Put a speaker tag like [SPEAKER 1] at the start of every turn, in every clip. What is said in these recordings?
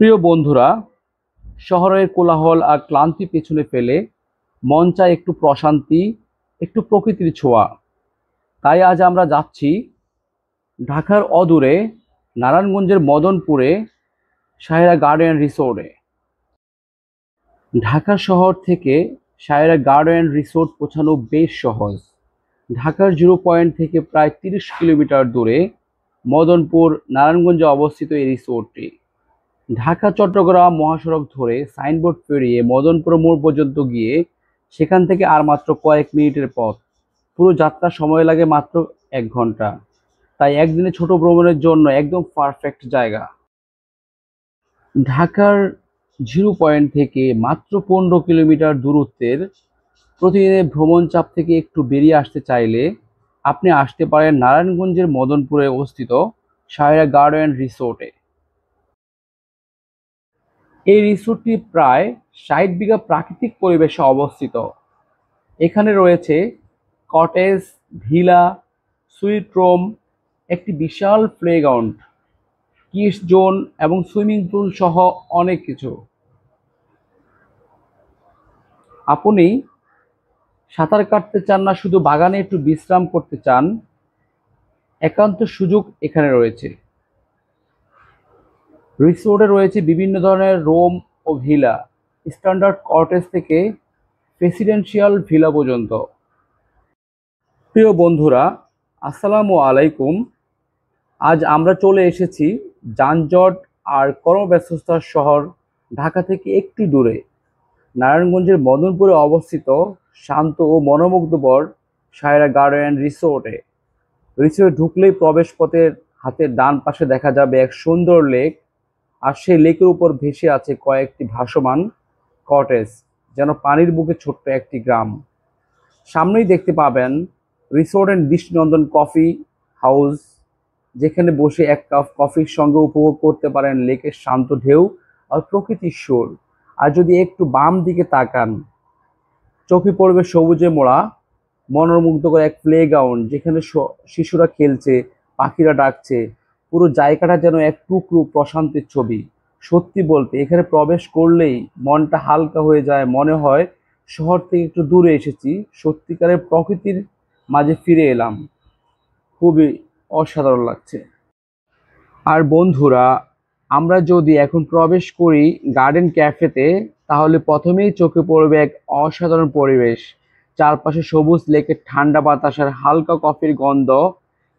[SPEAKER 1] প্রিয় বন্ধুরা, শহরের কোলাহল আর ক্লান্তি পেছনে ফেলে মন চায় একটু প্রশান্তি, একটু প্রকৃতির ছোঁয়া। তাই আজ আমরা যাচ্ছি ঢাকার অদূরে নারায়ণগঞ্জের মদনপুরে সায়রা গার্ডেন রিসোর্টে। ঢাকা শহর থেকে সায়রা গার্ডেন রিসোর্ট পৌঁছানো বেশ সহজ। ঢাকার জিরো পয়েন্ট থেকে প্রায় 30 কিলোমিটার দূরে মদনপুর নারায়ণগঞ্জে অবস্থিত এই রিসোর্টটি। ঢাকা চট্টগ্রাম মহাসড়ক ধরে সাইনবোর্ড পেরিয়ে মদনপুর মোড় পর্যন্ত গিয়ে সেখান থেকে আর মাত্র কয়েক মিনিটের পথ। পুরো যাত্রা সময় লাগে মাত্র 1 ঘন্টা। তাই একদিনে ছোট ভ্রমণের জন্য একদম পারফেক্ট জায়গা। ঢাকার জিরো পয়েন্ট থেকে মাত্র 15 কিলোমিটার দূরত্বের প্রতিদিনের ভ্রমণ চাপ থেকে একটু বেরিয়ে আসতে চাইলে আপনি আসতে পারেন নারায়ণগঞ্জের মদনপুরে অবস্থিত সায়রা গার্ডেন রিসোর্টে। এই রিসোর্টটি প্রায় 60 বিঘা প্রাকৃতিক পরিবেশে অবস্থিত। এখানে রয়েছে কটেজ, ভিলা, সুইট রুম, একটি বিশাল প্লেগ্রাউন্ড, কিডস জোন এবং সুইমিং পুল সহ অনেক কিছু। আপনি সাঁতার কাটতে চান না, শুধু বাগানে একটু বিশ্রাম করতে চান, একান্ত সুযোগ এখানে রয়েছে। রিসোর্টে রয়েছে বিভিন্ন ধরনের রুম ও ভিলা, স্ট্যান্ডার্ড কটেজ থেকে প্রেসিডেন্সিয়াল ভিলা পর্যন্ত। প্রিয় বন্ধুরা, আসসালামু আলাইকুম। আজ আমরা চলে এসেছি যানজট আর কর্মব্যস্ততার শহর ঢাকা থেকে একটু দূরে নারায়ণগঞ্জের মদনপুরে অবস্থিত শান্ত ও মনোমুগ্ধকর সায়রা গার্ডেন রিসোর্টে। রিসোর্টে ঢুকলেই প্রবেশপথের হাতের ডান পাশে দেখা যাবে এক সুন্দর লেক, আর সেই লেকের উপর ভেসে আছে কয়েকটি ভাসমান কটেজ, যেন পানির বুকে ছোট্ট একটি গ্রাম। সামনেই দেখতে পাবেন রিসোর্টের দৃষ্টিনন্দন কফি হাউস, যেখানে বসে এক কাপ কফির সঙ্গে উপভোগ করতে পারেন লেকের শান্ত ঢেউ আর প্রকৃতির সুর। আর যদি একটু বাম দিকে তাকান, চোখে পড়বে সবুজে মোড়া মনোমুগ্ধকর এক প্লেগ্রাউন্ড, যেখানে শিশুরা খেলছে, পাখিরা ডাকছে। পুরো জায়গাটা যেন এক টুকরো প্রশান্তির ছবি। সত্যি বলতে এখানে প্রবেশ করলেই মনটা হালকা হয়ে যায়, মনে হয় শহর থেকে একটু দূরে এসেছি, সত্যিকারের প্রকৃতির মাঝে ফিরে এলাম। খুবই অসাধারণ লাগছে। আর বন্ধুরা, আমরা যদি এখন প্রবেশ করি গার্ডেন ক্যাফেতে, তাহলে প্রথমেই চোখে পড়বে এক অসাধারণ পরিবেশ। চারপাশে সবুজ লেকের ঠান্ডা বাতাস আর হালকা কফির গন্ধ।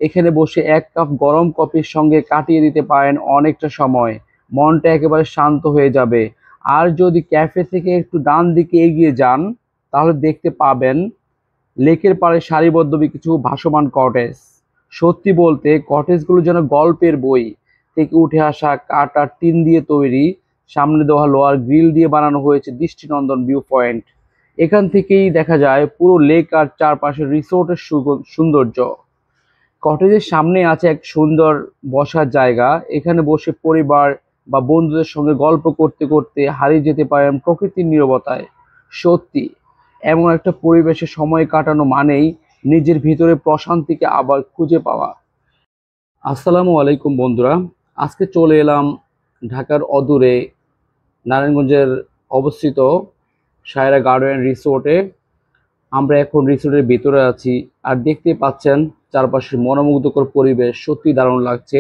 [SPEAKER 1] এখানে বসে এক কাপ গরম কফির সঙ্গে কাটিয়ে দিতে পারেন অনেকটা সময়, মনটা একেবারে শান্ত হয়ে যাবে। আর যদি ক্যাফে থেকে একটু ডান দিকে এগিয়ে যান, তাহলে দেখতে পাবেন লেকের পাড়ে সারিবদ্ধ কিছু ভাসমান কটেজ। সত্যি বলতে কটেজগুলো যেন গল্পের বই থেকে উঠে আসা, কাঠ আর টিন দিয়ে তৈরি। সামনে দেওয়া লোহার গ্রিল দিয়ে বানানো হয়েছে দৃষ্টিনন্দন ভিউ পয়েন্ট। এখান থেকেই দেখা যায় পুরো লেক আর চারপাশের রিসোর্টের সৌন্দর্য। কটেজের সামনে আছে এক সুন্দর বসার জায়গা, এখানে বসে পরিবার বা বন্ধুদের সঙ্গে গল্প করতে করতে হারিয়ে যেতে পারেন প্রকৃতির নীরবতায়। সত্যি এমন একটা পরিবেশে সময় কাটানো মানেই নিজের ভিতরে প্রশান্তিকে আবার খুঁজে পাওয়া। আসসালামু আলাইকুম বন্ধুরা, আজকে চলে এলাম ঢাকার অদূরে নারায়ণগঞ্জের অবস্থিত সায়রা গার্ডেন রিসোর্টে। আমরা এখন রিসোর্টের ভিতরে আছি, আর দেখতে পাচ্ছেন চারপাশের মনোমুগ্ধকর পরিবেশ সত্যি দারুণ লাগছে।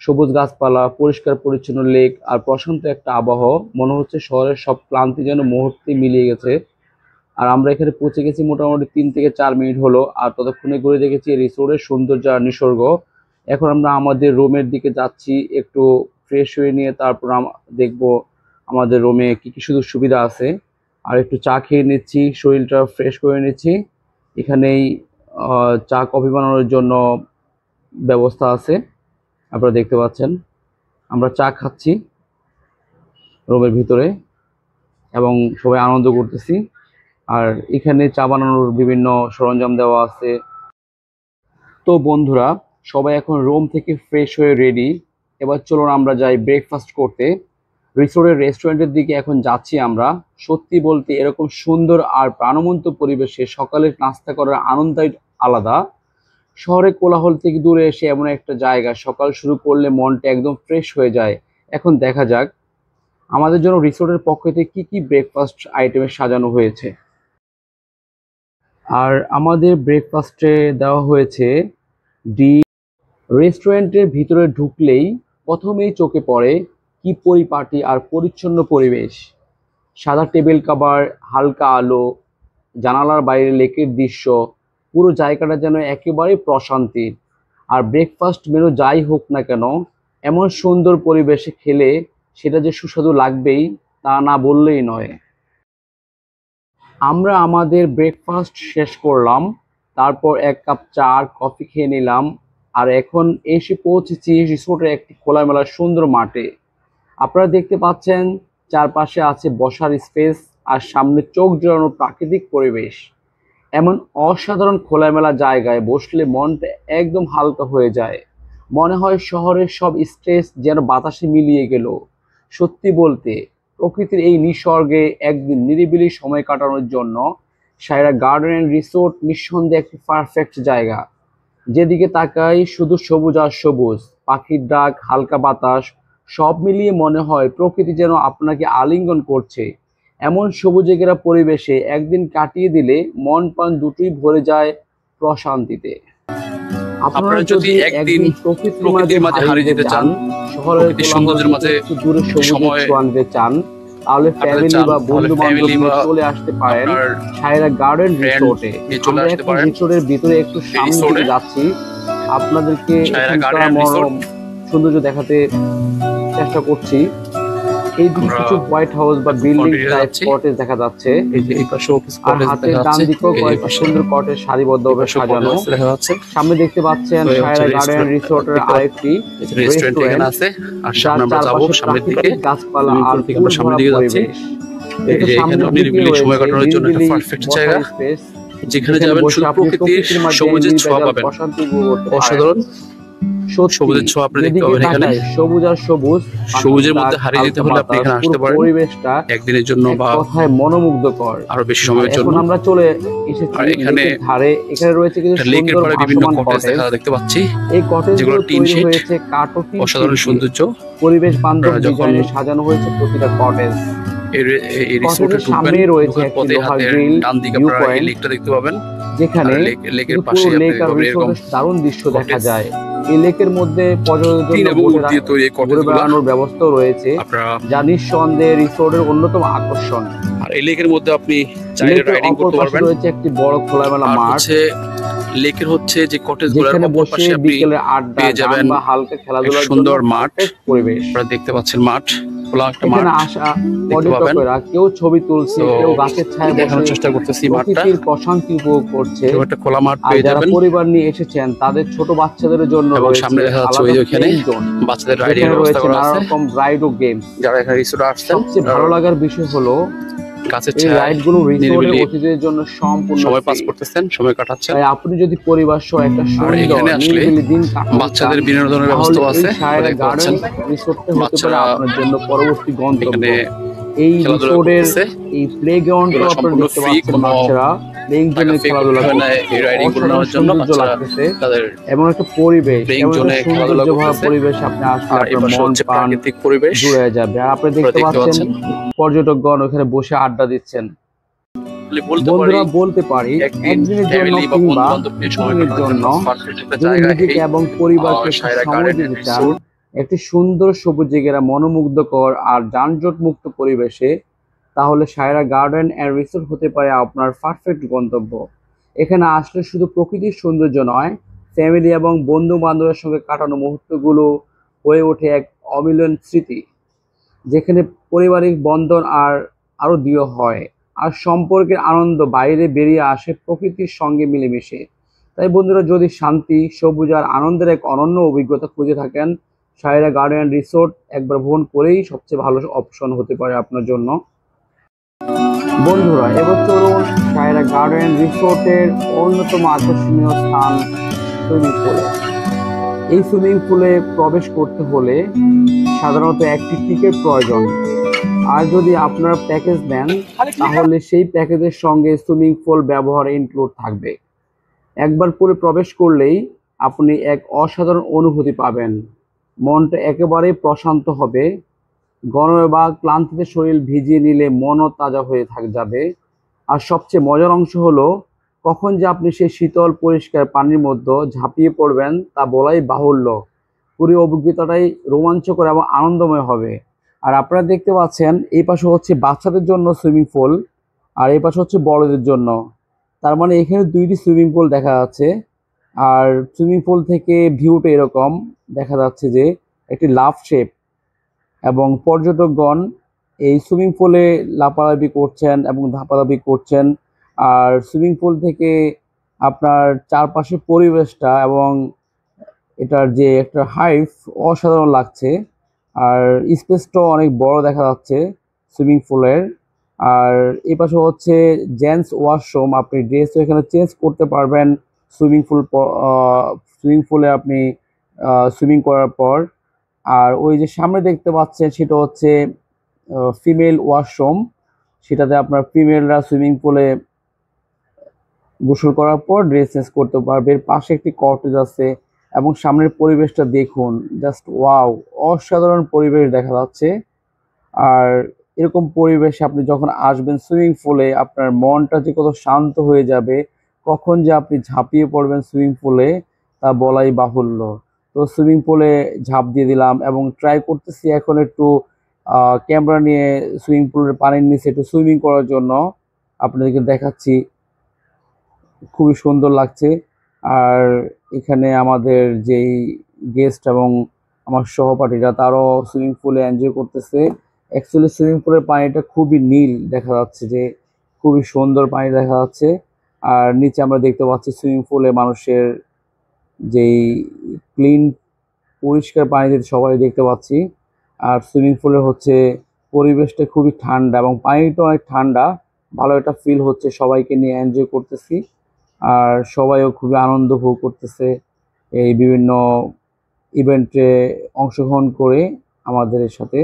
[SPEAKER 1] সবুজ গাছপালা, পরিষ্কার পরিচ্ছন্ন লেক আর প্রশান্ত একটা আবহাওয়া, মনে হচ্ছে শহরের সব ক্লান্তি যেন মুহূর্তে মিলিয়ে গেছে। আর আমরা এখানে পৌঁছে গেছি মোটামুটি 3 থেকে 4 মিনিট হলো, আর ততক্ষণে ঘুরে দেখেছি রিসোর্টের সৌন্দর্য আর নিসর্গ। এখন আমরা আমাদের রুমের দিকে যাচ্ছি, একটু ফ্রেশ হয়ে নিয়ে তারপর দেখবো আমাদের রুমে কি কি সুযোগ সুবিধা আছে। আর একটু চা খেয়ে নিচ্ছি, শরীরটা ফ্রেশ করে নিচ্ছি। এখানেই চা কফি বানানোর জন্য ব্যবস্থা আছে, আপনারা দেখতে পাচ্ছেন। আমরা চা খাচ্ছি রুমের ভিতরে এবং সবাই আনন্দ করতেছি। আর এখানে চা বানানোর বিভিন্ন সরঞ্জাম দেওয়া আছে। তো বন্ধুরা, সবাই এখন রুম থেকে ফ্রেশ হয়ে রেডি। এবার চলুন আমরা যাই ব্রেকফাস্ট করতে। রিসোর্টের রেস্টুরেন্টের দিকে এখন যাচ্ছি আমরা। সত্যি বলতে এরকম সুন্দর আর প্রাণবন্ত পরিবেশে সকালের নাস্তা করার আনন্দই আলাদা। শহরে কোলাহল থেকে দূরে এসে এমন একটা জায়গা সকাল শুরু করলে মনটা একদম ফ্রেশ হয়ে যায়। এখন দেখা যাক আমাদের জন্য রিসোর্টের পক্ষ থেকে কি কি ব্রেকফাস্ট আইটেমে সাজানো হয়েছে। আর আমাদের ব্রেকফাস্টে দেওয়া হয়েছে ডিম। রেস্টুরেন্টের ভিতরে ঢুকলেই প্রথমেই চোখে পড়ে কি পরিপাটি আর পরিচ্ছন্ন পরিবেশ। সাদা টেবিল কভার, হালকা আলো, জানালার বাইরে লেকের দৃশ্য, পুরো জায়গাটা যেন একেবারে প্রশান্তির। আর ব্রেকফাস্ট মেনু যাই হোক না কেন, এমন সুন্দর পরিবেশে খেলে সেটা যে সুস্বাদু লাগবেই তা না বললেই নয়। আমরা আমাদের ব্রেকফাস্ট শেষ করলাম, তারপর এক কাপ চা আর কফি খেয়ে নিলাম। আর এখন এসে পৌঁছেছি রিসোর্টের একটি খোলামেলা সুন্দর মাঠে। আপনারা দেখতে পাচ্ছেন চারপাশে আছে বসার স্পেস আর সামনে চোখ জোড়ানো প্রাকৃতিক পরিবেশ। এমন অসাধারণ খোলামেলা জায়গায় বসলে মনটা একদম হালকা হয়ে যায়। মনে হয় শহরের সব স্ট্রেস যেন বাতাসে মিলিয়ে গেল। সত্যি বলতে প্রকৃতির এই নিসর্গে একদিন নিরিবিলি সময় কাটানোর জন্য সায়রা গার্ডেন অ্যান্ড রিসোর্ট নিঃসন্দেহে একটি পারফেক্ট জায়গা। যেদিকে তাকাই শুধু সবুজ আর সবুজ, পাখির ডাক, হালকা বাতাস, সব মিলিয়ে মনে হয় প্রকৃতি যেন আপনাকে আলিঙ্গন করছে। এমন সবুজে ঘেরা পরিবেশে একদিন কাটিয়ে দিলে মন প্রাণ দুটোই ভরে যায় প্রশান্তিতে। আপনারা যদি একদিন প্রকৃতির মাঝে হারিয়ে যেতে চান, শহরের সৌন্দর্যের মাঝে একটু দূরে সবুজ আনতে চান, তাহলে ফ্যামিলি বা বন্ধু বান্ধব নিয়ে চলে আসতে পারেন সায়রা গার্ডেন রিসোর্টে। আমরা এখন রিসোর্টের ভিতরে একটু সামনে দিকে যাচ্ছি, আপনাদেরকে মনোরম সৌন্দর্য দেখাতে চেষ্টা করছি। এই দিকে কিছু হোয়াইট হাউস বা বিল্ডিং টাইপ কটেজ দেখা যাচ্ছে, আর হাতের ডান দিকেও কয়েকটা সুন্দর কটেজ সারিবদ্ধভাবে সাজানো দেখা যাচ্ছে। সামনে দেখতে পাচ্ছেন সায়রা গার্ডেন রিসোর্টের আরেকটি রেস্টুরেন্ট আছে, আর সামনে আমরা যাব সামনের দিকে, গাছপালা আর সামনের দিকে যাচ্ছি। এখানে নিরিবিলি সময় কাটানোর জন্য একটা পারফেক্ট জায়গা, যেখানে যাবেন শুধু প্রকৃতির সবুজের ছোঁয়া পাবেন। অসাধারণ সবুজের ছোঁয়া আপনি দেখতে পাবেন এখানে। সবুজ আর সবুজ, সবুজের মধ্যে হারিয়ে যেতে হলে আপনি এখানে আসতে পারেন পরিবেশটা একদিনের জন্য বা কথায় মনোমুগ্ধকর আরো বেশি সময়ের জন্য। এখন আমরা চলে এসেছি লেকের ধারে। এখানে রয়েছে কিছু লেকের ধারে বিভিন্ন কটেজ দেখতে পাচ্ছি, এই কটেজগুলো টিন শেড হয়েছে কাঠ ও টিন। অসাধারণ সৌন্দর্য, পরিবেশ বান্ধব ডিজাইনে সাজানো হয়েছে প্রতিটা কটেজ। এই রিসোর্টের সামনে রয়েছে একটি লোহার গ্রিল, ডান দিকে আপনারা এই লেকটা দেখতে পাবেন, যেখানে লেকের পাশে এরকম দারুণ দৃশ্য দেখা যায়। এই লেকের মধ্যে পর্যটকদের বেড়ানোর ব্যবস্থাও রয়েছে, যা নিঃসন্দেহে রিসোর্টের অন্যতম আকর্ষণ। আর এই লেকের মধ্যে আপনি চাইলে রাইডিং করতে পারবেন। রয়েছে একটি বড় খোলামেলা মাঠ, লেকের হচ্ছে যে কটেজগুলোর পাশে আপনি পেয়ে যাবেন বা হালকা খেলাধুলার সুন্দর মাঠ পরিবেশ। আপনারা দেখতে পাচ্ছেন মাঠ, খোলা একটা মাঠ। এখানে আসা পর্যটকেরা কেউ ছবি তুলছে, কেউ গাছের ছায়ায় দেখানোর চেষ্টা করতেছে, প্রকৃতির প্রশান্তি উপভোগ করছে। একটা খোলা মাঠ পেয়ে যাবেন। যারা পরিবার নিয়ে এসেছেন তাদের ছোট বাচ্চাদের জন্য রয়েছে সামনে দেখা যাচ্ছে ওইখানে বাচ্চাদের রাইডিং এর ব্যবস্থা করা আছে, নানা রকম রাইড ও গেম। যারা এখানে রিসোর্টে আসছেন, সবচেয়ে ভালো লাগার বিষয় হলো গাছের ছায়া, রাইডগুলো রিসোর্টের অতিথিদের জন্য সম্পূর্ণ সময় পাস করতেছেন, সময় কাটাচ্ছেন। তাই আপনি যদি পরিবার সহ একটা সুন্দর নিরিবিলি দিন কাটাতে চান, বাচ্চাদের বিনোদনের ব্যবস্থা আছে। সায়রা গার্ডেন রিসোর্টে হতে পারে আপনার জন্য পরবর্তী গন্তব্য। এই রিসোর্টের এই প্লেগ্রাউন্ডটা আপনারা দেখতে পাচ্ছেন, বাচ্চারা প্লেইং জোনে খেলাধুলা করে, এই রাইডিং করানোর জন্য বাচ্চারা তাদের এমন একটা পরিবেশ, এমন একটা সৌন্দর্য ভরা পরিবেশ আপনি আসলে আপনার মন প্রাকৃতিক পরিবেশ জুড়ে যাবে। আর আপনি দেখতে পাচ্ছেন পর্যটকগণ ওখানে বসে আড্ডা দিচ্ছেন। বন্ধুরা বলতে পারি একদিনের জন্য কিংবা দুদিনের জন্য যদি নিজেকে এবং পরিবারকে সময় দিতে চান একটি সুন্দর সবুজে ঘেরা মনোমুগ্ধকর আর যানজট মুক্ত পরিবেশে, তাহলে সায়রা গার্ডেন অ্যান্ড রিসোর্ট হতে পারে আপনার পারফেক্ট গন্তব্য। এখানে আসলে শুধু প্রকৃতির সৌন্দর্য নয়, ফ্যামিলি এবং বন্ধু বান্ধবের সঙ্গে কাটানো মুহূর্তগুলো হয়ে ওঠে এক অমিলন স্মৃতি, যেখানে পারিবারিক বন্ধন আরো দৃঢ় হয় আর সম্পর্কের আনন্দ বাইরে বেরিয়ে আসে প্রকৃতির সঙ্গে মিলেমিশে। তাই বন্ধুরা, যদি শান্তি, সবুজ আর আনন্দের এক অনন্য অভিজ্ঞতা খুঁজে থাকেন, সায়রা গার্ডেন রিসোর্ট একবার ভ্রমণ করেই সবচেয়ে ভালো অপশন হতে পারে আপনার জন্য। বন্ধুরা, এবার চলুন সায়রা গার্ডেন রিসোর্টের অন্যতম আকর্ষণীয় স্থান সুইমিং পুলে। এই সুইমিং পুলে প্রবেশ করতে হলে সাধারণত একটি টিকিট প্রয়োজন, আর যদি আপনারা প্যাকেজ নেন তাহলে সেই প্যাকেজের সঙ্গে সুইমিং পুল ব্যবহার ইনক্লুড থাকবে। একবার পুলে প্রবেশ করলেই আপনি এক অসাধারণ অনুভূতি পাবেন, মনটা একেবারেই প্রশান্ত হবে। গরমে বা ক্লান্তিতে শরীর ভিজিয়ে নিলে মনও তাজা হয়ে যাবে। আর সবচেয়ে মজার অংশ হলো, কখন যে আপনি সেই শীতল পরিষ্কার পানির মধ্যে ঝাঁপিয়ে পড়বেন তা বলাই বাহুল্য। পুরো অভিজ্ঞতাটাই রোমাঞ্চকর এবং আনন্দময় হবে। আর আপনারা দেখতে পাচ্ছেন এই পাশে হচ্ছে বাচ্চাদের জন্য সুইমিং পুল, আর এই পাশে হচ্ছে বড়দের জন্য। তার মানে এখানে দুইটি সুইমিং পুল দেখা যাচ্ছে। আর সুইমিং পুল থেকে ভিউটা এরকম দেখা যাচ্ছে যে একটি লাভ শেপ, এবং পর্যটকগণ এই সুইমিং পুলে লাফালাফি করছেন এবং ধাপাধাপি করছেন। আর সুইমিং পুল থেকে আপনার চারপাশের পরিবেশটা এবং এটার যে একটা হাইট অসাধারণ লাগছে। আর স্পেসটাও অনেক বড় দেখা যাচ্ছে সুইমিং পুলের। আর এই পাশে হচ্ছে জেন্টস ওয়াশরুম, আপনি ড্রেস এখানে চেঞ্জ করতে পারবেন সুইমিং পুলে আপনি সুইমিং করার পর। আর ওই যে সামনে দেখতে পাচ্ছেন সেটা হচ্ছে ফিমেল ওয়াশরুম, সেটাতে আপনার ফিমেলরা সুইমিং পুলে গোসল করার পর ড্রেস চেঞ্জ করতে পারবে। এর পাশে একটি কটেজ আছে এবং সামনের পরিবেশটা দেখুন, জাস্ট ওয়াও, অসাধারণ পরিবেশ দেখা যাচ্ছে। আর এরকম পরিবেশে আপনি যখন আসবেন সুইমিং পুলে, আপনার মনটা যে কত শান্ত হয়ে যাবে, কখন যে আপনি ঝাঁপিয়ে পড়বেন সুইমিং পুলে তা বলাই বাহুল্য। তো সুইমিং পুলে ঝাঁপ দিয়ে দিলাম এবং ট্রাই করতেছি এখন একটু ক্যামেরা নিয়ে সুইমিং পুলের পানির নিচে একটু সুইমিং করার জন্য আপনাদেরকে দেখাচ্ছি। খুবই সুন্দর লাগছে। আর এখানে আমাদের যেই গেস্ট এবং আমার সহপাঠীরা তারাও সুইমিং পুলে এনজয় করতেছে। অ্যাকচুয়ালি সুইমিং পুলের পানিটা খুবই নীল দেখা যাচ্ছে, যে খুবই সুন্দর পানি দেখা যাচ্ছে। আর নিচে আমরা দেখতে পাচ্ছি সুইমিং পুলে মানুষের যেই ক্লিন পরিষ্কার পানি যেতে সবাই দেখতে পাচ্ছি। আর সুইমিং পুলের হচ্ছে পরিবেশটা খুবই ঠান্ডা এবং পানিটা অনেক ঠান্ডা, ভালো একটা ফিল হচ্ছে, সবাইকে নিয়ে এনজয় করতেছি। আর সবাইও খুবই আনন্দ ভোগ করতেছে এই বিভিন্ন ইভেন্টে অংশগ্রহণ করে আমাদের সাথে।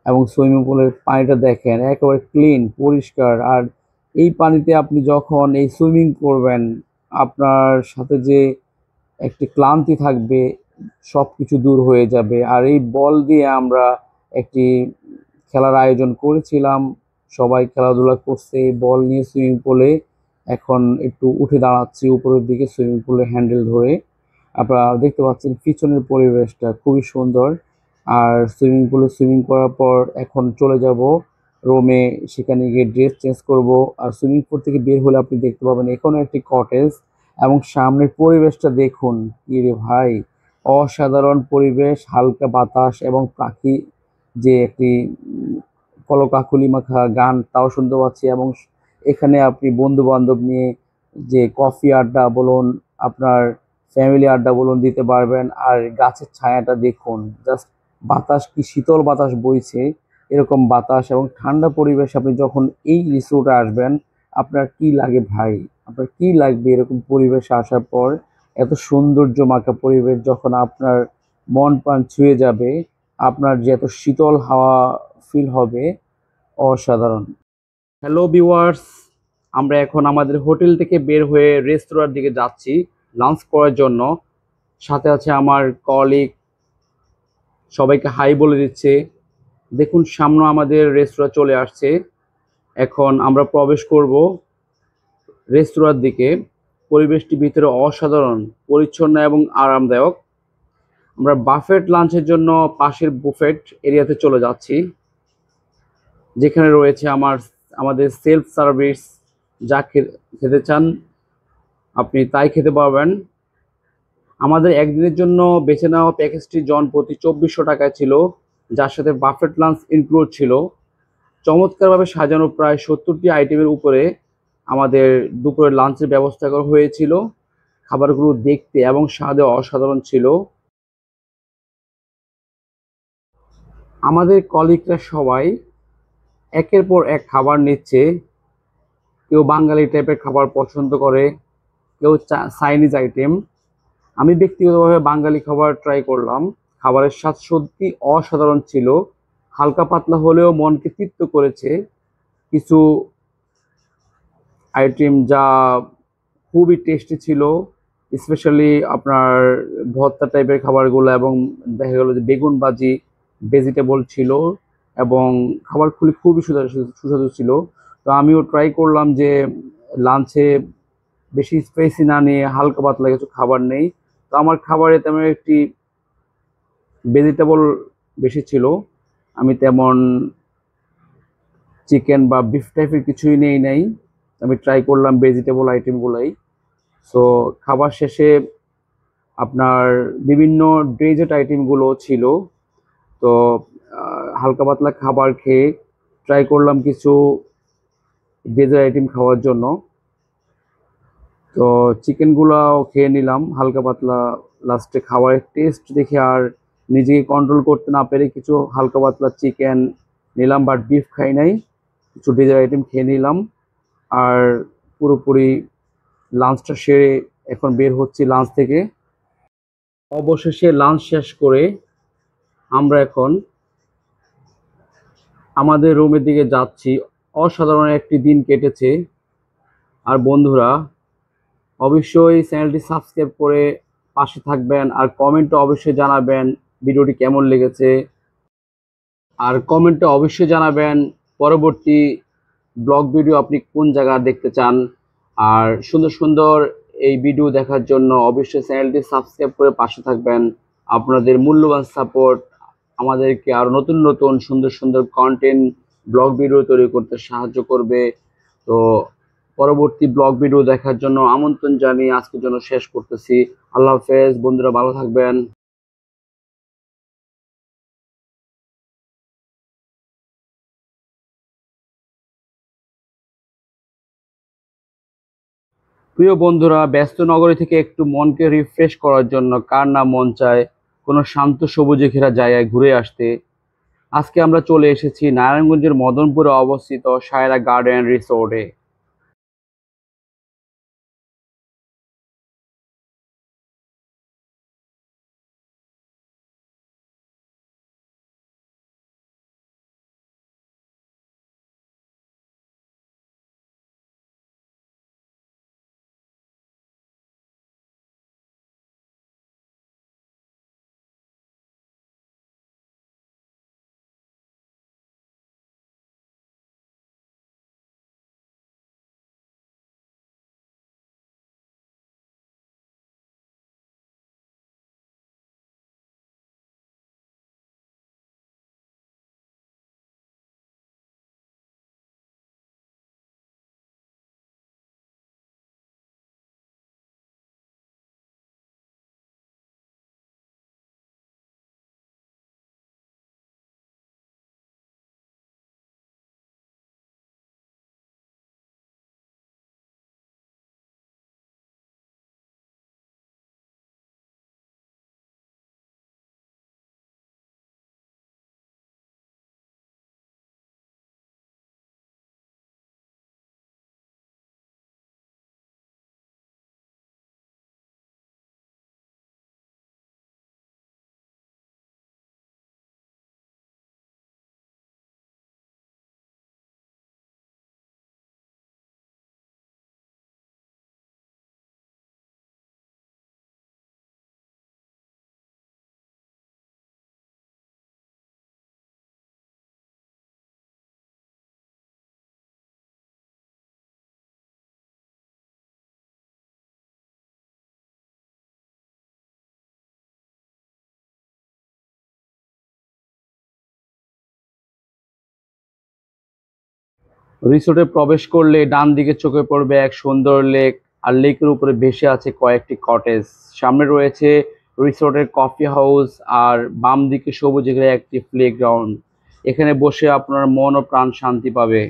[SPEAKER 1] এবং সুইমিং পুলের পানিটা দেখেন একেবারে ক্লিন পরিষ্কার। আর এই পানিতে আপনি যখন এই সুইমিং করবেন, আপনার সাথে যে একটি ক্লান্তি থাকবে সব কিছু দূর হয়ে যাবে। আর এই বল দিয়ে আমরা একটি খেলার আয়োজন করেছিলাম, সবাই খেলাধুলা করছে এই বল নিয়ে সুইমিং পুলে। এখন একটু উঠে দাঁড়াচ্ছি উপরের দিকে সুইমিং পুলের হ্যান্ডেল ধরে। আপনারা দেখতে পাচ্ছেন পিছনের পরিবেশটা খুবই সুন্দর। আর সুইমিং পুলে সুইমিং করার পর এখন চলে যাব রুমে, সেখানে গিয়ে ড্রেস চেঞ্জ করব। আর সুইমিং পুল থেকে বের হলে আপনি দেখতে পাবেন এখানে একটি কটেজ, এবং সামনের পরিবেশটা দেখুন, কি রে ভাই, অসাধারণ পরিবেশ, হালকা বাতাস এবং পাখি যে একটি কলকাকলি মাখা গান তাও শুনতে পাচ্ছি। এবং এখানে আপনি বন্ধু বান্ধব নিয়ে যে কফি আড্ডা বলুন, আপনার ফ্যামিলি আড্ডা বলুন দিতে পারবেন। আর গাছের ছায়াটা দেখুন, জাস্ট বাতাস কি শীতল বাতাস বইছে, এরকম বাতাস এবং ঠান্ডা পরিবেশ। আপনি যখন এই রিসোর্টে আসবেন আপনার কি লাগে ভাই, আপনার কি লাগবে এরকম পরিবেশে আসার পর? এত সৌন্দর্য মাখা পরিবেশ যখন আপনার মন প্রাণ ছুঁয়ে যাবে, আপনার যে এত শীতল হাওয়া ফিল হবে, অসাধারণ। হ্যালো ভিউয়ার্স, আমরা এখন আমাদের হোটেল থেকে বের হয়ে রেস্তোরাঁর দিকে যাচ্ছি লাঞ্চ করার জন্য। সাথে আছে আমার কলিগ, সবাইকে হাই বলে দিচ্ছে। দেখুন সামনে আমাদের রেস্তোরাঁ চলে আসছে। এখন আমরা প্রবেশ করব রেস্তোরাঁর দিকে। পরিবেশটি ভিতরে অসাধারণ পরিচ্ছন্ন এবং আরামদায়ক। আমরা বাফেট লাঞ্চের জন্য পাশের বুফেট এরিয়াতে চলে যাচ্ছি, যেখানে রয়েছে আমাদের সেলফ সার্ভিস। যা খেতে চান আপনি তাই খেতে পারবেন। আমাদের একদিনের জন্য বেছে নেওয়া প্যাকেজটি জন প্রতি 2400 টাকায় ছিল, যার সাথে বাফেট লাঞ্চ ইনক্লুড ছিল। চমৎকারভাবে সাজানো প্রায় 70টি আইটেমের উপরে আমাদের দুপুরের লাঞ্চের ব্যবস্থা করা হয়েছিল। খাবারগুলো দেখতে এবং স্বাদে অসাধারণ ছিল। আমাদের কলিগরা সবাই একের পর এক খাবার নিচ্ছে। কেউ বাঙালি টাইপের খাবার পছন্দ করে, কেউ চাইনিজ আইটেম। আমি ব্যক্তিগতভাবে বাঙালি খাবার ট্রাই করলাম। খাবারের স্বাদ সত্যি অসাধারণ ছিল, হালকা পাতলা হলেও মনকে তৃপ্ত করেছে। কিছু আইটেম যা খুবই টেস্টি ছিল, স্পেশালি আপনার ভর্তা টাইপের খাবারগুলো, এবং দেখা গেল যে বেগুন ভাজি ভেজিটেবল ছিল, এবং খাবার খুবই সুস্বাদু ছিল। তো আমিও ট্রাই করলাম যে লাঞ্চে বেশি স্পাইসি না নিয়ে হালকা পাতলা কিছু খাবার নেই। তো আমার খাবারে তেমন একটি ভেজিটেবল বেশি ছিল, আমি তেমন চিকেন বা বিফ টাইপের কিছুই নেই নাই। আমি ট্রাই করলাম ভেজিটেবল আইটেমগুলাই। সো খাবার শেষে আপনার বিভিন্ন ডেজার্ট আইটেমগুলো ছিল। তো হালকা পাতলা খাবার খেয়ে ট্রাই করলাম কিছু ডেজার্ট আইটেম খাওয়ার জন্য। তো চিকেনগুলাও খেয়ে নিলাম হালকা পাতলা। লাস্টে খাবারের টেস্ট দেখে আর নিজেকে কন্ট্রোল করতে না পেরে কিছু হালকা পাতলা চিকেন নিলাম, বাট বিফ খাই নাই। কিছু ডেজার্ট আইটেম খেয়ে নিলাম। আর পুরোপুরি লাঞ্চটা সেরে এখন বের হচ্ছি লাঞ্চ থেকে। অবশেষে লাঞ্চ শেষ করে আমরা এখন আমাদের রুমের দিকে যাচ্ছি। অসাধারণ একটি দিন কেটেছে। আর বন্ধুরা, অবশ্যই চ্যানেলটি সাবস্ক্রাইব করে পাশে থাকবেন, আর কমেন্টে অবশ্যই জানাবেন ভিডিওটি কেমন লেগেছে। আর কমেন্টে অবশ্যই জানাবেন পরবর্তী ব্লগ ভিডিও আপনি কোন জায়গা দেখতে চান। আর সুন্দর সুন্দর এই ভিডিও দেখার জন্য অবশ্যই চ্যানেলটি সাবস্ক্রাইব করে পাশে থাকবেন। আপনাদের মূল্যবান সাপোর্ট আমাদেরকে আরো নতুন নতুন সুন্দর সুন্দর কন্টেন্ট ব্লগ ভিডিও তৈরি করতে সাহায্য করবে। তো পরবর্তী ব্লগ ভিডিও দেখার জন্য আমন্ত্রণ জানিয়ে আজকের জন্য শেষ করতেছি। আল্লাহ হাফেজ বন্ধুরা, ভালো থাকবেন। প্রিয় বন্ধুরা, ব্যস্ত নগরী থেকে একটু মনকে রিফ্রেশ করার জন্য কার না মন চায় কোনো শান্ত সবুজে ঘেরা জায়গায় ঘুরে আসতে। আজকে আমরা চলে এসেছি নারায়ণগঞ্জের মদনপুরে অবস্থিত সায়রা গার্ডেন রিসোর্টে। রিসোর্টে প্রবেশ করলে ডান দিকে চোখে পড়বে এক সুন্দর লেক। আর লেকের উপরে ভেসে আছে কয়েকটি কটেজ। সামনে রয়েছে রিসোর্টের কফি হাউস, আর বাম দিকে সবুজ ঘেরা একটি প্লেগ্রাউন্ড। এখানে বসে আপনার মন ও প্রাণ শান্তি পাবে।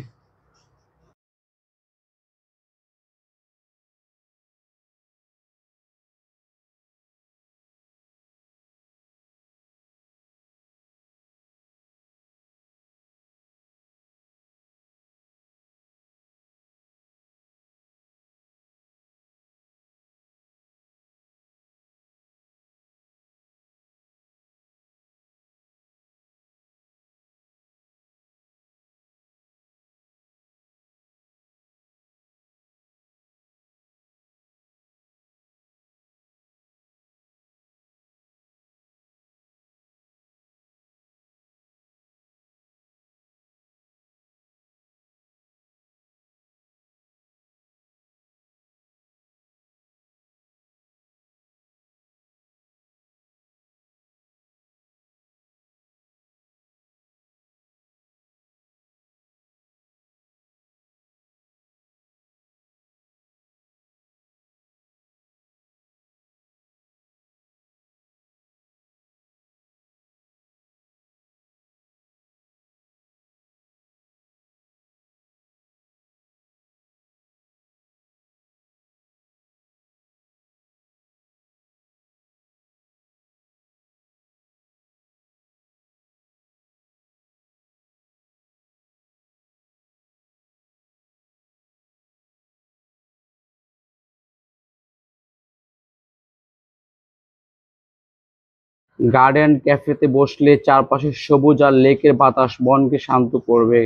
[SPEAKER 1] গার্ডেন ক্যাফেতে বসলে চারপাশে সবুজ আর লেকের বাতাস মনকে শান্ত করবে।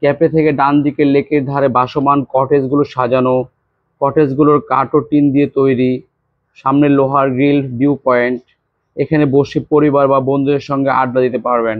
[SPEAKER 1] ক্যাফে থেকে ডান দিকে লেকের ধারে ভাসমান কটেজগুলো সাজানো, কটেজগুলোর কাঠ ও টিন দিয়ে তৈরি, সামনে লোহার গ্রিল ভিউ পয়েন্ট। এখানে বসে পরিবার বা বন্ধুদের সঙ্গে আড্ডা দিতে পারবেন।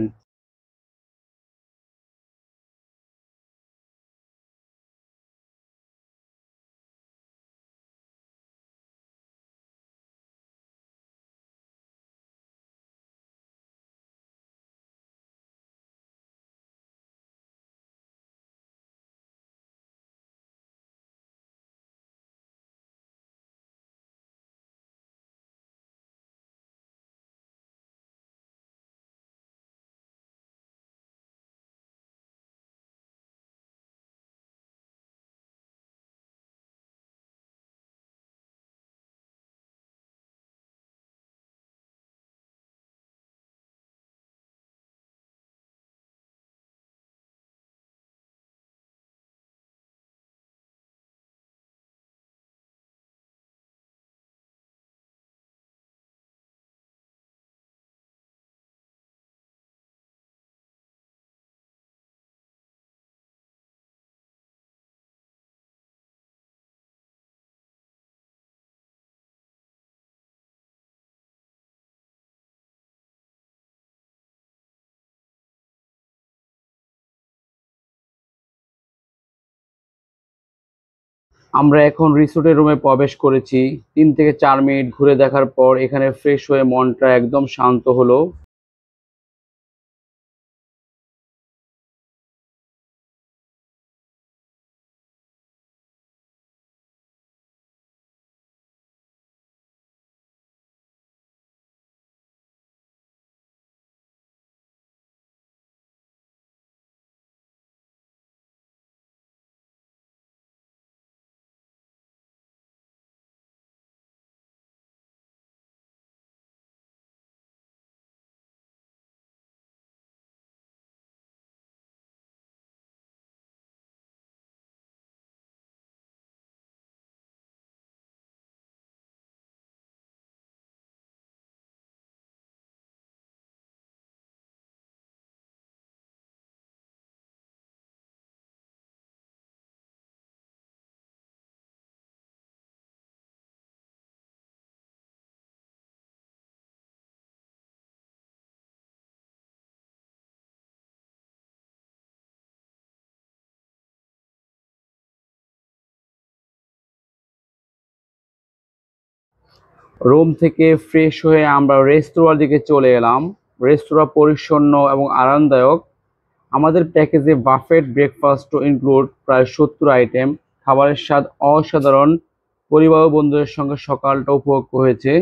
[SPEAKER 1] আমরা এখন রিসোর্টের রুমে প্রবেশ করেছি। 3 থেকে 4 মিনিট ঘুরে দেখার পর এখানে ফ্রেশ হয়ে মনটা একদম শান্ত হলো। রুম থেকে ফ্রেশ হয়ে আমরা রেস্তোরাঁর দিকে চলে এলাম। রেস্তোরাঁ পরিচ্ছন্ন এবং আরামদায়ক। আমাদের প্যাকেজে বাফেট ব্রেকফাস্টও ইনক্লুড, প্রায় 70 আইটেম। খাবারের স্বাদ অসাধারণ। পরিবার ও বন্ধুদের সঙ্গে সকালটা উপভোগ হয়েছে।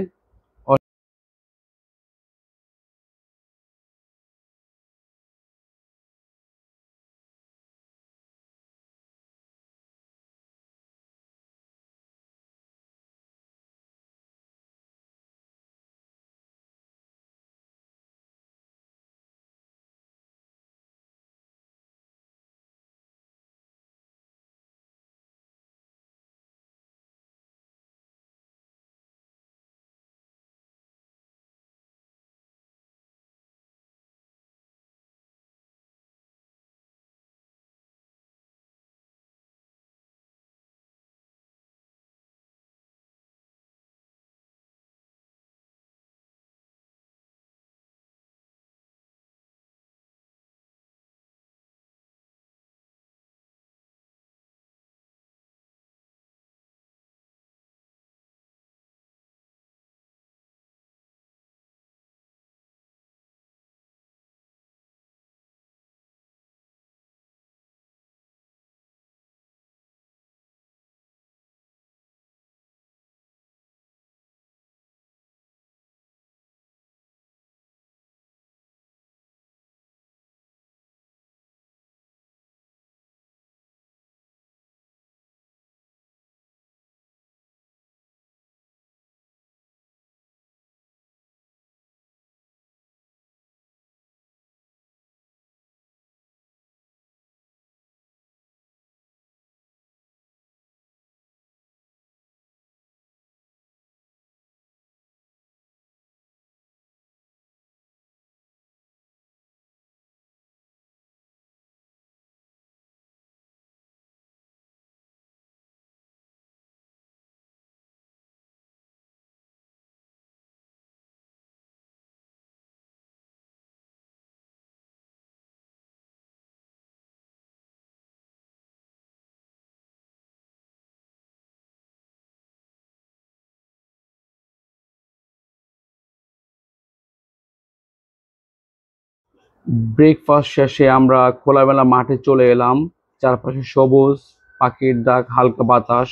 [SPEAKER 1] ব্রেকফাস্ট শেষে আমরা খোলামেলা মাঠে চলে এলাম। চারপাশে সবুজ, পাখির ডাক, হালকা বাতাস,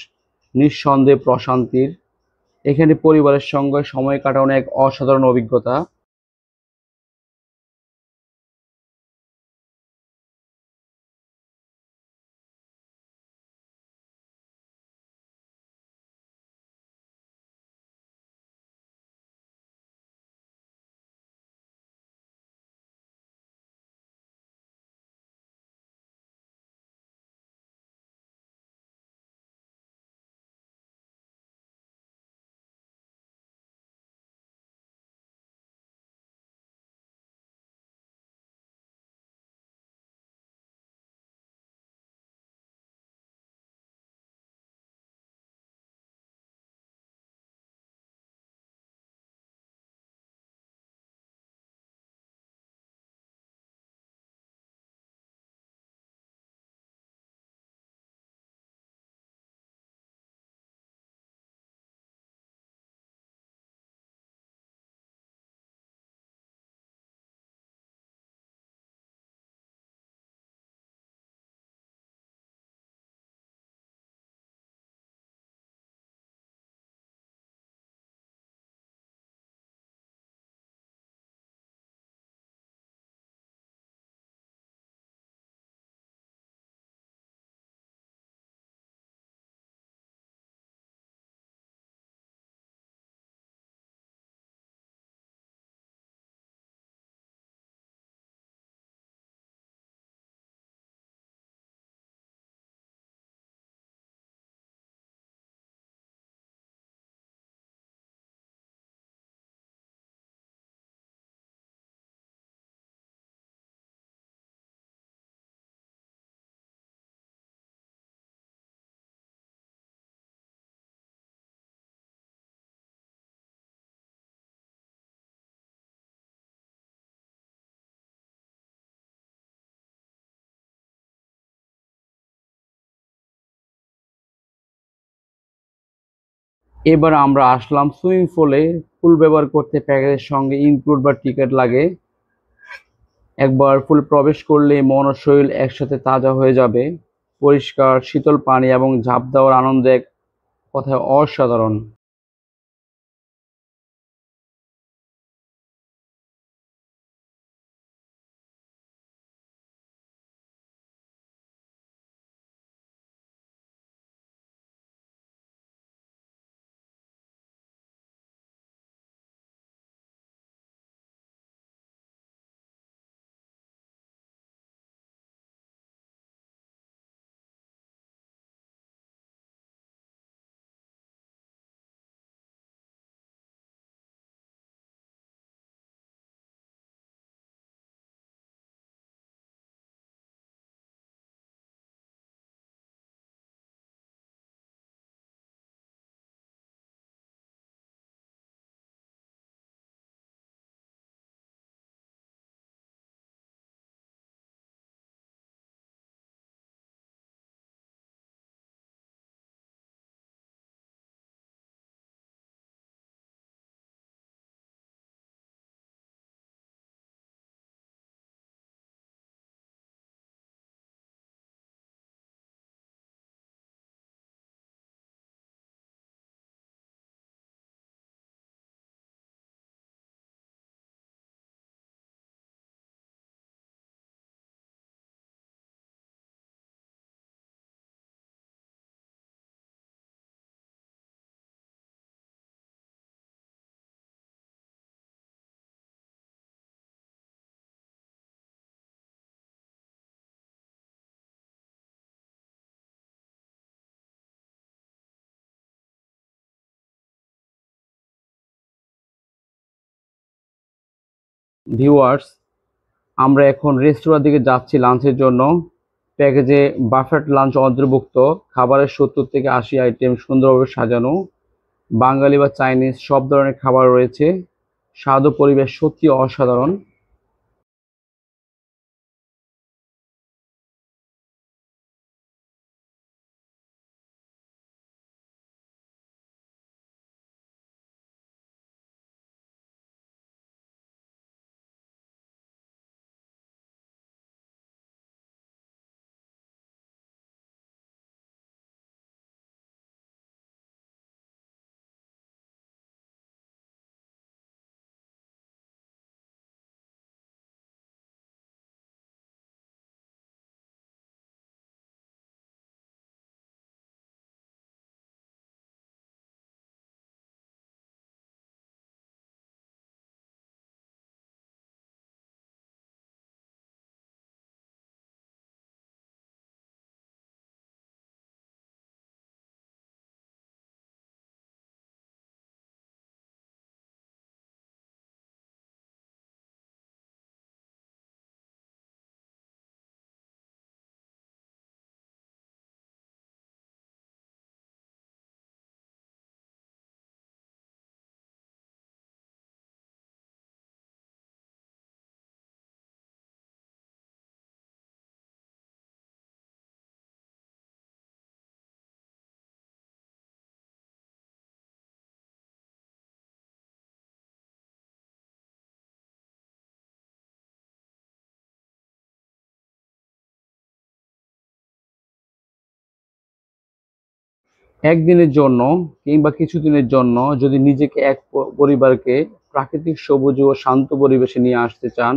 [SPEAKER 1] নিঃসন্দেহে প্রশান্তির। এখানে পরিবারের সঙ্গে সময় কাটানো এক অসাধারণ অভিজ্ঞতা। এবার আমরা আসলাম সুইমিং পুলে। পুল ব্যবহার করতে প্যাকেজের সঙ্গে ইনক্লুড বা টিকিট লাগে। একবার পুল প্রবেশ করলেই মন ও শরীর একসাথে তাজা হয়ে যাবে। পরিষ্কার শীতল পানি এবং ঝাঁপ দেওয়ার আনন্দ এক কথায় অসাধারণ। ভিউয়ার্স, আমরা এখন রেস্তোরাঁর দিকে যাচ্ছি লাঞ্চের জন্য। প্যাকেজে বাফেট লাঞ্চ অন্তর্ভুক্ত। খাবারের 70 থেকে 80 আইটেম সুন্দরভাবে সাজানো। বাঙালি বা চাইনিজ সব ধরনের খাবার রয়েছে। স্বাদ ও পরিবেশ সত্যি অসাধারণ। একদিনের জন্য কিংবা কিছুদিনের জন্য যদি নিজেকে পরিবারকে প্রাকৃতিক সবুজ ও শান্ত পরিবেশে নিয়ে আসতে চান,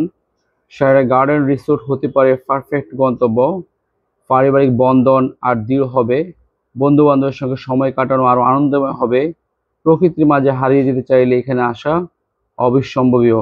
[SPEAKER 1] সায়রা গার্ডেন রিসোর্ট হতে পারে পারফেক্ট গন্তব্য। পারিবারিক বন্ধন আর দৃঢ় হবে, বন্ধু বান্ধবের সঙ্গে সময় কাটানো আরো আনন্দময় হবে। প্রকৃতির মাঝে হারিয়ে যেতে চাইলে এখানে আসা অবিসম্ভাবীয়।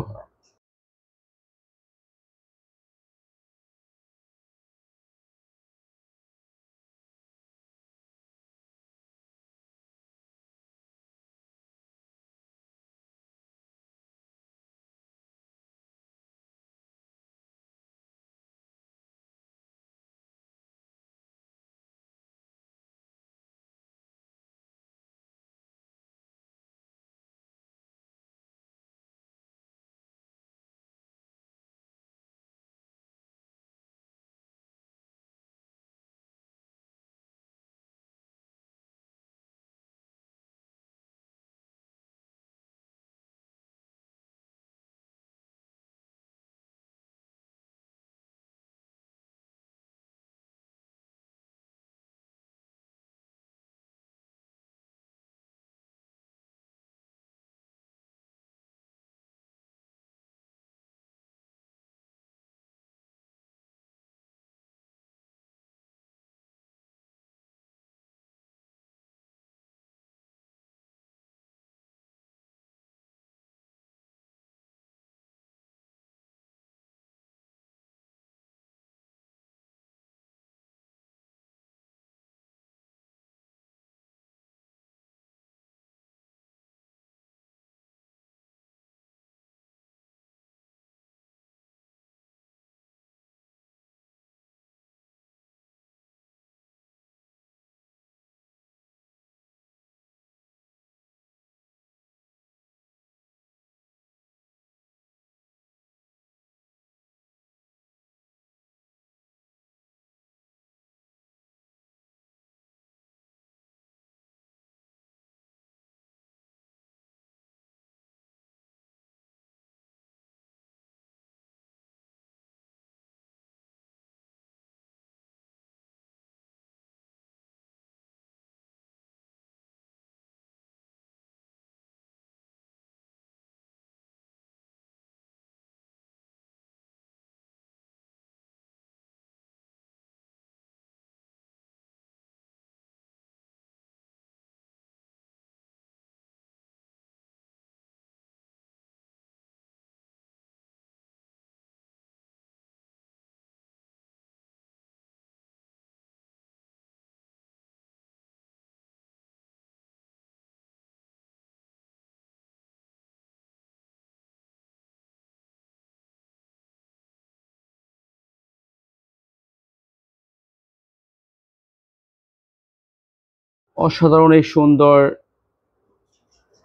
[SPEAKER 1] অসাধারণ এই সুন্দর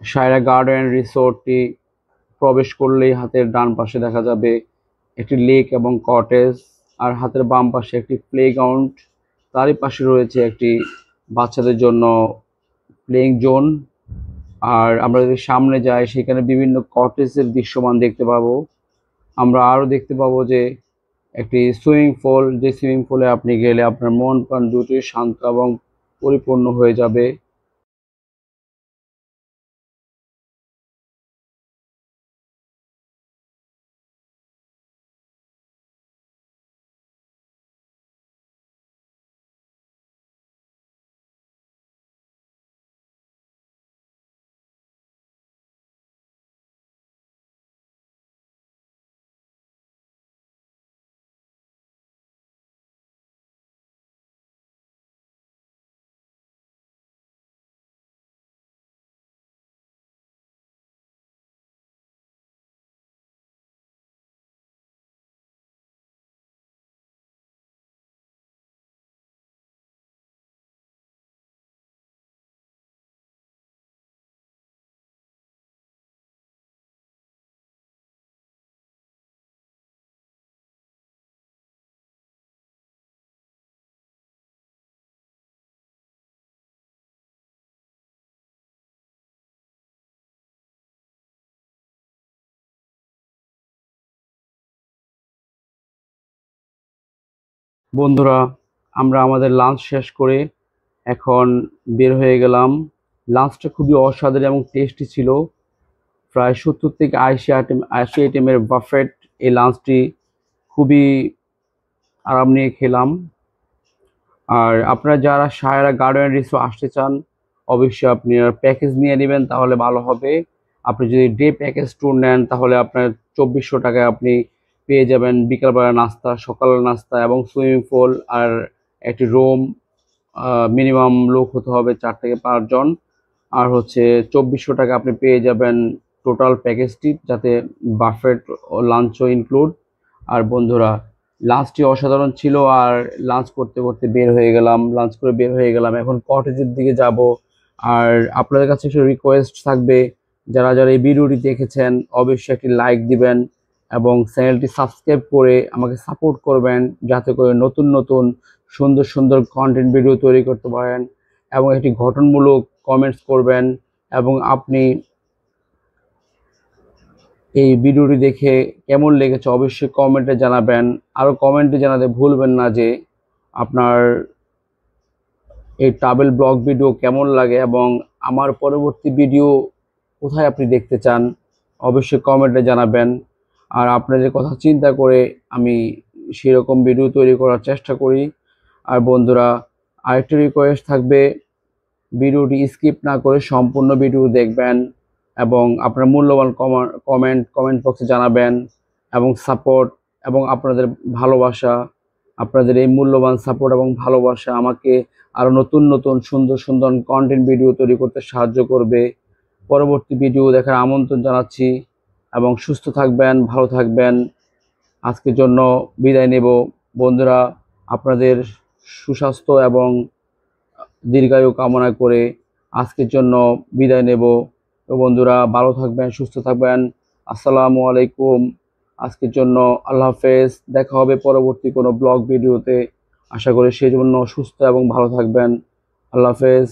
[SPEAKER 1] সায়রা গার্ডেন রিসোর্টটি প্রবেশ করলেই হাতের ডান পাশে দেখা যাবে একটি লেক এবং কটেজ, আর হাতের বাম পাশে একটি প্লেগ্রাউন্ড। তারই পাশে রয়েছে একটি বাচ্চাদের জন্য প্লেইং জোন। আর আমরা যদি সামনে যাই সেখানে বিভিন্ন কটেজের দৃশ্যমান দেখতে পাবো। আমরা আরো দেখতে পাবো যে একটি সুইমিং পুল, যে সুইমিং পুলে আপনি গেলে আপনার মন প্রাণ দুটোই শান্ত এবং পরিপূর্ণ হয়ে যাবে। বন্ধুরা, আমরা আমাদের লাঞ্চ শেষ করে এখন বের হয়ে গেলাম। লাঞ্চটা খুবই অসাধারণ এবং টেস্টি ছিল। প্রায় 70 থেকে 80 আইটেমের বাফেট এই লাঞ্চটি খুবই আরাম নিয়ে খেলাম। আর আপনারা যারা সায়রা গার্ডেন রিসোর্ট আসতে চান অবশ্যই আপনি প্যাকেজ নিয়ে নেবেন, তাহলে ভালো হবে। আপনি যদি ডে প্যাকেজ ট্যুর নেন তাহলে আপনার 2400 টাকায় আপনি পেয়ে যাবেন বিকালবেলা নাস্তা, সকালের নাস্তা এবং সুইমিং পুল আর একটি রুম। মিনিমাম লোক হতে হবে 4 থেকে 5 জন। আর হচ্ছে 2400 টাকা আপনি পেয়ে যাবেন টোটাল প্যাকেজটি, যাতে বাফেট ও লাঞ্চও ইনক্লুড। আর বন্ধুরা, লাঞ্চটি অসাধারণ ছিল। আর লাঞ্চ করতে করতে বের হয়ে গেলাম, লাঞ্চ করে বের হয়ে গেলাম, এখন কটেজের দিকে যাব। আর আপনাদের কাছে একটা রিকোয়েস্ট থাকবে, যারা যারা এই ভিডিওটি দেখেছেন অবশ্যই একটি লাইক দিবেন এবং চ্যানেলটি সাবস্ক্রাইব করে আমাকে সাপোর্ট করবেন, যাতে করে নতুন নতুন সুন্দর সুন্দর কন্টেন্ট ভিডিও তৈরি করতে পারেন। এবং একটি গঠনমূলক কমেন্টস করবেন। এবং আপনি এই ভিডিওটি দেখে কেমন লেগেছে অবশ্যই কমেন্টে জানাবেন। আরও কমেন্টে জানাতে ভুলবেন না যে আপনার এই ট্রাভেল ব্লগ ভিডিও কেমন লাগে এবং আমার পরবর্তী ভিডিও কোথায় আপনি দেখতে চান অবশ্যই কমেন্টে জানাবেন। আর আপনাদের কথা চিন্তা করে আমি সেরকম ভিডিও তৈরি করার চেষ্টা করি। আর বন্ধুরা, আরেকটা রিকোয়েস্ট থাকবে, ভিডিওটি স্কিপ না করে সম্পূর্ণ ভিডিও দেখবেন এবং আপনার মূল্যবান কমেন্ট বক্সে জানাবেন। এবং সাপোর্ট এবং আপনাদের ভালোবাসা, আপনাদের এই মূল্যবান সাপোর্ট এবং ভালোবাসা আমাকে আরও নতুন নতুন সুন্দর সুন্দর কন্টেন্ট ভিডিও তৈরি করতে সাহায্য করবে। পরবর্তী ভিডিও দেখার আমন্ত্রণ জানাচ্ছি এবং সুস্থ থাকবেন, ভালো থাকবেন। আজকের জন্য বিদায় নেব বন্ধুরা। আপনাদের সুস্বাস্থ্য এবং দীর্ঘায়ু কামনা করে আজকের জন্য বিদায় নেব। তো বন্ধুরা, ভালো থাকবেন, সুস্থ থাকবেন। আসসালামু আলাইকুম। আজকের জন্য আল্লাহ হাফেজ। দেখা হবে পরবর্তী কোনো ব্লগ ভিডিওতে। আশা করি সেই জন্য সুস্থ এবং ভালো থাকবেন। আল্লাহ হাফেজ।